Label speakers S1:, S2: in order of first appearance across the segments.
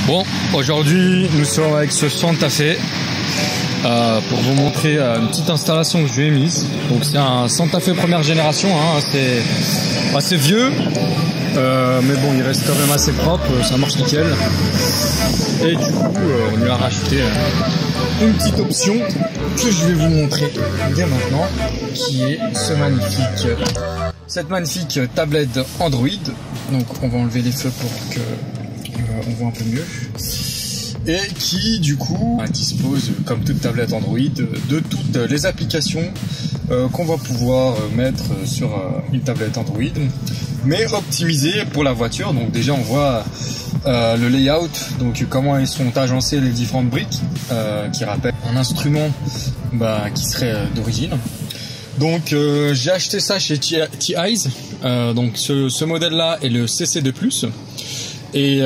S1: Bon, aujourd'hui nous sommes avec ce Santa Fe pour vous montrer une petite installation que je lui ai mise. Donc c'est un Santa Fe première génération, hein, assez vieux, mais bon, il reste quand même assez propre, ça marche nickel. Et du coup on lui a rajouté une petite option que je vais vous montrer dès maintenant, qui est cette magnifique tablette Android. Donc on va enlever les feux pour que on voit un peu mieux, et qui du coup dispose, comme toute tablette Android, de toutes les applications qu'on va pouvoir mettre sur une tablette Android, mais optimisées pour la voiture. Donc déjà on voit le layout, donc comment ils sont agencés les différentes briques, qui rappellent un instrument qui serait d'origine. Donc j'ai acheté ça chez TI's, donc ce modèle là est le CC2+. Et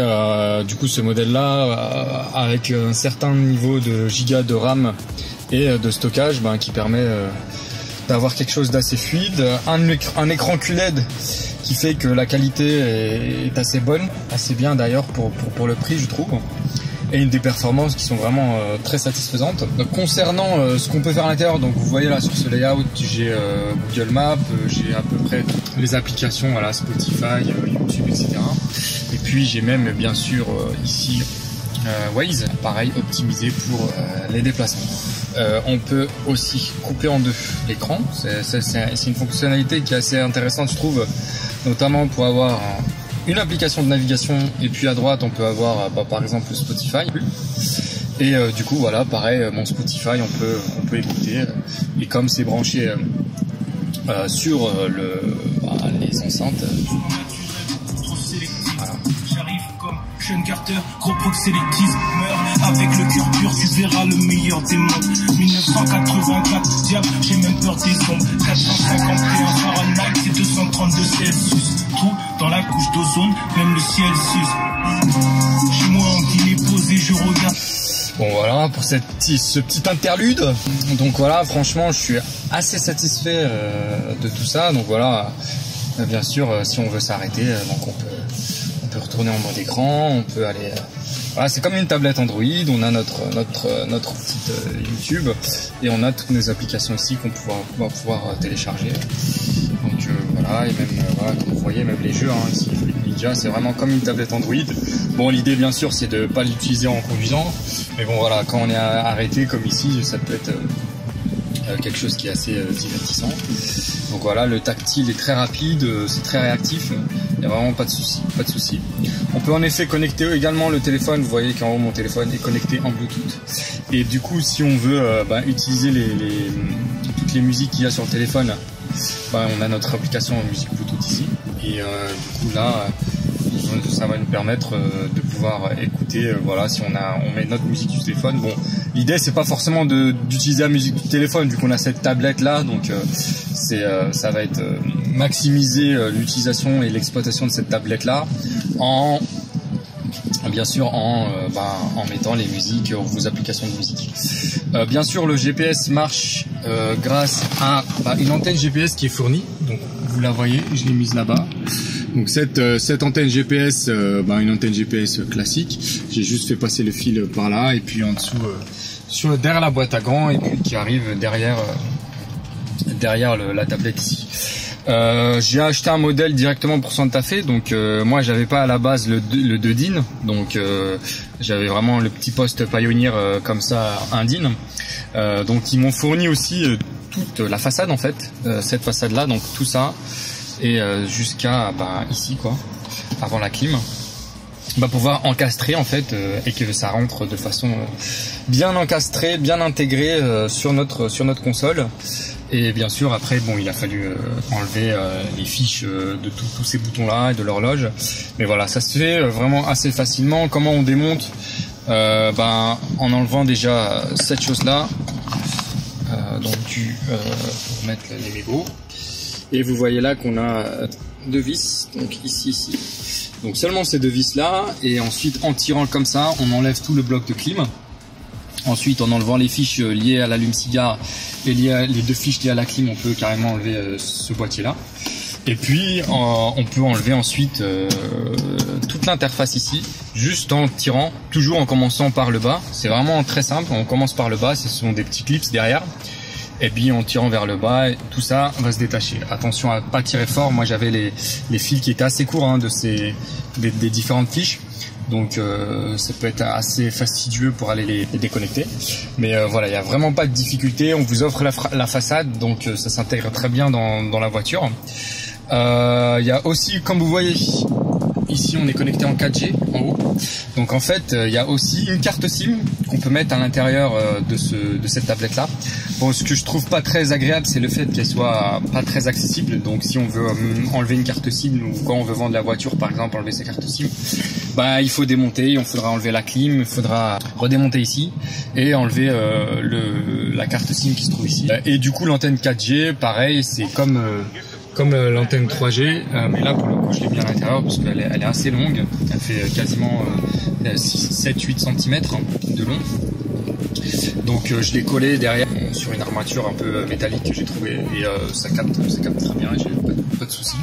S1: du coup ce modèle là avec un certain niveau de giga de RAM et de stockage qui permet d'avoir quelque chose d'assez fluide, un écran QLED qui fait que la qualité est assez bonne, assez bien d'ailleurs pour le prix je trouve, et des performances qui sont vraiment très satisfaisantes. Donc, concernant ce qu'on peut faire à l'intérieur, donc vous voyez là sur ce layout, j'ai Google Maps, j'ai à peu près toutes les applications, voilà, Spotify, YouTube, etc. Et puis j'ai même bien sûr ici Waze, pareil, optimisé pour les déplacements. On peut aussi couper en deux l'écran, c'est une fonctionnalité qui est assez intéressante je trouve, notamment pour avoir une application de navigation, et puis à droite on peut avoir par exemple Spotify, et du coup voilà, pareil, mon Spotify on peut écouter, et comme c'est branché sur les enceintes, voilà.
S2: Sean Carter, gros proxélytisme, meurt avec le cœur dur, tu verras le meilleur des mondes. 1984, diable, j'ai même peur des ombres. 451 Fahrenheit, c'est 232 Celsius. Tout dans la couche d'ozone, même le ciel s'use. Chez moi, on dit les posé, je regarde.
S1: Bon voilà pour ce petit interlude. Donc voilà, franchement je suis assez satisfait de tout ça. Donc voilà, bien sûr si on veut s'arrêter, donc on peut retourner en mode écran, on peut aller, voilà, c'est comme une tablette Android, on a notre petite YouTube, et on a toutes nos applications ici qu'on va pouvoir télécharger. Donc voilà, et même voilà, comme vous voyez, même les jeux, ici Fruit Ninja, c'est vraiment comme une tablette Android. Bon, l'idée bien sûr c'est de pas l'utiliser en conduisant, mais bon voilà, quand on est arrêté comme ici, ça peut être quelque chose qui est assez divertissant. Donc voilà, le tactile est très rapide, c'est très réactif, il n'y a vraiment pas de souci. On peut en effet connecter également le téléphone, vous voyez qu'en haut mon téléphone est connecté en Bluetooth, et du coup si on veut utiliser toutes les musiques qu'il y a sur le téléphone, on a notre application en musique Bluetooth ici, et du coup là ça va nous permettre de pouvoir écouter, voilà, si on met notre musique du téléphone. Bon, l'idée c'est pas forcément d'utiliser la musique du téléphone vu qu'on a cette tablette là, donc ça va être maximiser l'utilisation et l'exploitation de cette tablette là bien sûr en mettant les musiques, vos applications de musique. Bien sûr le GPS marche grâce à une antenne GPS qui est fournie, donc vous la voyez, je l'ai mise là-bas. Donc cette antenne GPS, une antenne GPS classique, j'ai juste fait passer le fil par là, et puis en dessous derrière la boîte à gants, et puis qui arrive derrière la tablette ici. J'ai acheté un modèle directement pour Santa Fe, donc moi j'avais pas à la base le 2 DIN, donc j'avais vraiment le petit poste Pioneer comme ça, un DIN. Donc ils m'ont fourni aussi toute la façade en fait, cette façade là, donc tout ça, et jusqu'à ici quoi, avant la clim, pouvoir encastrer en fait, et que ça rentre de façon bien encastrée, bien intégrée sur notre console. Et bien sûr après il a fallu enlever les fiches de tous ces boutons là et de l'horloge, mais voilà, ça se fait vraiment assez facilement. Comment on démonte? En enlevant déjà cette chose là, pour mettre les mégots, et vous voyez là qu'on a deux vis, donc ici, donc seulement ces deux vis là, et ensuite en tirant comme ça on enlève tout le bloc de clim. Ensuite, en enlevant les fiches liées à l'allume-cigare et les deux fiches liées à la clim, on peut carrément enlever ce boîtier-là. Et puis on peut enlever ensuite toute l'interface ici, juste en tirant, toujours en commençant par le bas. C'est vraiment très simple, on commence par le bas, ce sont des petits clips derrière. Et puis en tirant vers le bas, tout ça va se détacher. Attention à pas tirer fort, moi j'avais les fils qui étaient assez courts hein, des différentes fiches. Donc ça peut être assez fastidieux pour aller les déconnecter. Mais voilà, il n'y a vraiment pas de difficulté. On vous offre la façade, donc ça s'intègre très bien dans la voiture. Il y a aussi, comme vous voyez, ici on est connecté en 4G en haut. Donc en fait, il y a aussi une carte SIM qu'on peut mettre à l'intérieur de cette tablette là. Bon, ce que je trouve pas très agréable, c'est le fait qu'elle soit pas très accessible. Donc si on veut enlever une carte SIM ou quand on veut vendre la voiture par exemple, enlever sa carte SIM, bah il faut démonter, il faudra enlever la clim, il faudra redémonter ici et enlever la carte SIM qui se trouve ici. Et du coup l'antenne 4G, pareil, c'est comme l'antenne 3G, mais là pour le coup je l'ai mis à l'intérieur parce qu'elle est assez longue, elle fait quasiment 7-8 cm de long. Donc je l'ai collé derrière sur une armature un peu métallique que j'ai trouvé et ça capte très bien, j'ai pas de soucis.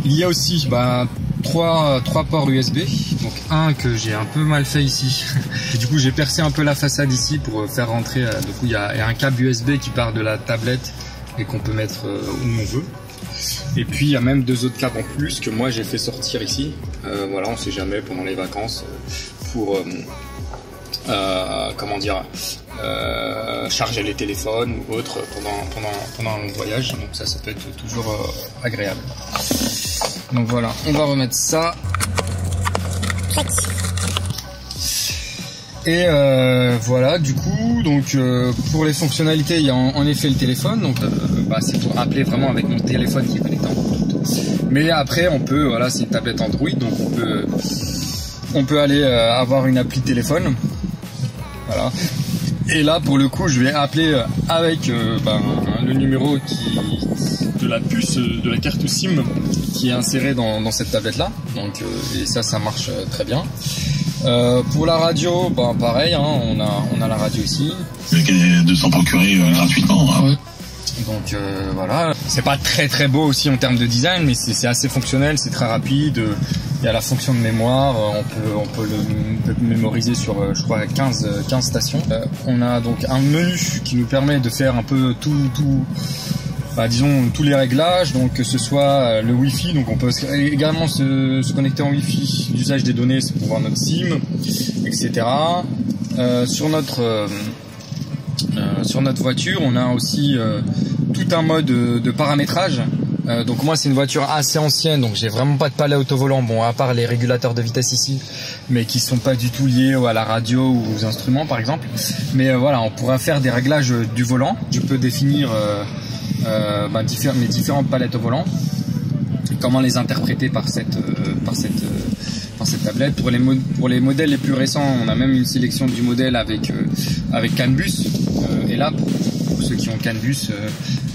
S1: Il y a aussi trois ports USB, donc un que j'ai un peu mal fait ici et du coup j'ai percé un peu la façade ici pour faire rentrer, du coup il y a un câble USB qui part de la tablette et qu'on peut mettre où on veut. Et puis il y a même 2 autres câbles en plus que moi j'ai fait sortir ici. Voilà, on sait jamais pendant les vacances pour charger les téléphones ou autres pendant un long voyage. Donc ça peut être toujours agréable. Donc voilà, on va remettre ça. Et voilà, du coup, donc pour les fonctionnalités, il y a en effet le téléphone, donc c'est pour appeler vraiment avec mon téléphone qui est connecté en Bluetooth. Mais après, on peut, voilà, c'est une tablette Android, donc on peut aller avoir une appli de téléphone, voilà. Et là, pour le coup, je vais appeler avec le numéro de la puce de la carte SIM qui est insérée dans cette tablette-là. Donc, et ça marche très bien. Pour la radio, pareil, hein, on a la radio ici.
S2: De s'en procurer gratuitement. Hein.
S1: Ouais. Donc voilà, c'est pas très beau aussi en termes de design, mais c'est assez fonctionnel, c'est très rapide. Il y a la fonction de mémoire, on peut le mémoriser sur je crois 15 stations. On a donc un menu qui nous permet de faire un peu disons tous les réglages, donc que ce soit le Wi-Fi, donc on peut également se connecter en Wi-Fi. L'usage des données, c'est pour voir notre SIM, etc. Sur notre voiture, on a aussi tout un mode de paramétrage. Donc moi c'est une voiture assez ancienne, donc j'ai vraiment pas de palais autovolant, bon à part les régulateurs de vitesse ici, mais qui sont pas du tout liés à la radio ou aux instruments par exemple. Mais voilà, on pourra faire des réglages du volant. Je peux définir mes différentes palettes au volant, comment les interpréter par cette tablette. Pour les modèles les plus récents, on a même une sélection du modèle avec CAN bus. Et là, pour ceux qui ont CAN bus,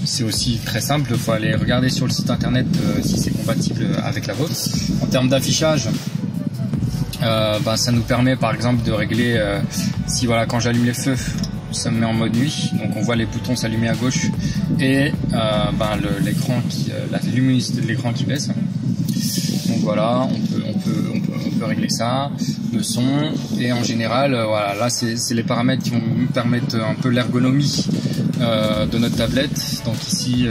S1: c'est aussi très simple. Il faut aller regarder sur le site internet si c'est compatible avec la vôtre. En termes d'affichage, ça nous permet par exemple de régler si voilà, quand j'allume les feux, ça me met en mode nuit, donc on voit les boutons s'allumer à gauche et l'écran la luminosité de l'écran qui baisse. Donc voilà, on peut régler ça, le son, et en général voilà, là c'est les paramètres qui vont nous permettre un peu l'ergonomie de notre tablette. Donc ici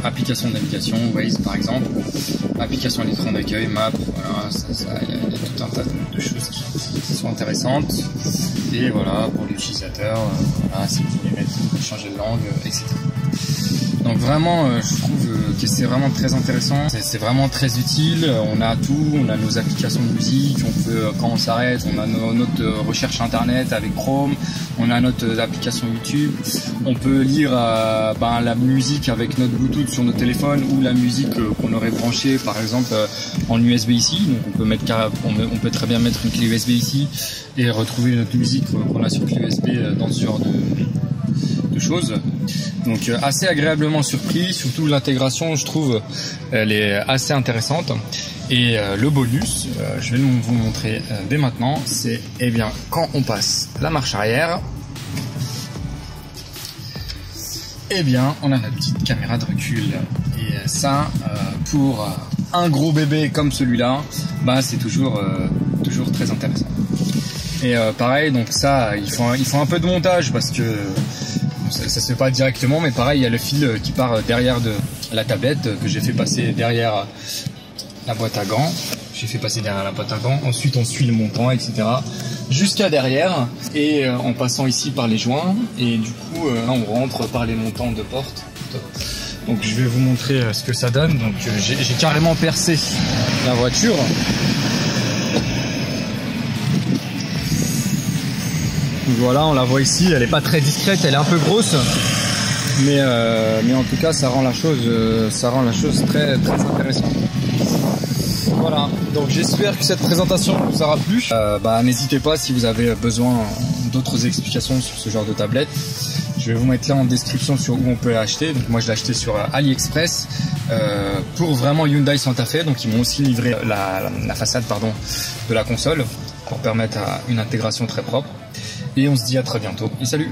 S1: application de navigation, Waze par exemple, application à l'écran d'accueil, map, voilà, il y a tout un tas de choses qui sont intéressantes. Et voilà, pour l'utilisateur, voilà, si vous voulez changer de langue, etc. Donc vraiment, je trouve que c'est vraiment très intéressant, c'est vraiment très utile. On a tout, on a nos applications de musique, on peut, quand on s'arrête, on a notre recherche internet avec Chrome, on a notre application YouTube, on peut lire la musique avec notre Bluetooth sur notre téléphone ou la musique qu'on aurait branchée par exemple en USB ici. Donc on peut très bien mettre une clé USB ici et retrouver notre musique qu'on a sur clé USB dans ce genre de choses. Donc assez agréablement surpris, surtout l'intégration, je trouve, elle est assez intéressante. Et le bonus, je vais vous montrer dès maintenant, c'est quand on passe la marche arrière, eh bien on a notre petite caméra de recul. Et ça, pour un gros bébé comme celui-là, bah c'est toujours très intéressant. Et pareil, donc ça, il faut un peu de montage parce que ça se fait pas directement, mais pareil, il y a le fil qui part derrière de la tablette que j'ai fait passer derrière la boîte à gants. J'ai fait passer derrière la boîte à gants. Ensuite, on suit le montant, etc. jusqu'à derrière, et en passant ici par les joints. Et du coup, là, on rentre par les montants de porte. Donc, je vais vous montrer ce que ça donne. Donc, j'ai carrément percé la voiture. Donc, voilà, on la voit ici. Elle est pas très discrète, elle est un peu grosse. Mais en tout cas, ça rend la chose très, très intéressante. Voilà, donc j'espère que cette présentation vous aura plu. N'hésitez pas si vous avez besoin d'autres explications sur ce genre de tablette. Je vais vous mettre là en description sur où on peut l'acheter. Donc moi je l'ai acheté sur AliExpress pour vraiment Hyundai Santa Fe. Donc ils m'ont aussi livré la façade de la console pour permettre une intégration très propre. Et on se dit à très bientôt et salut!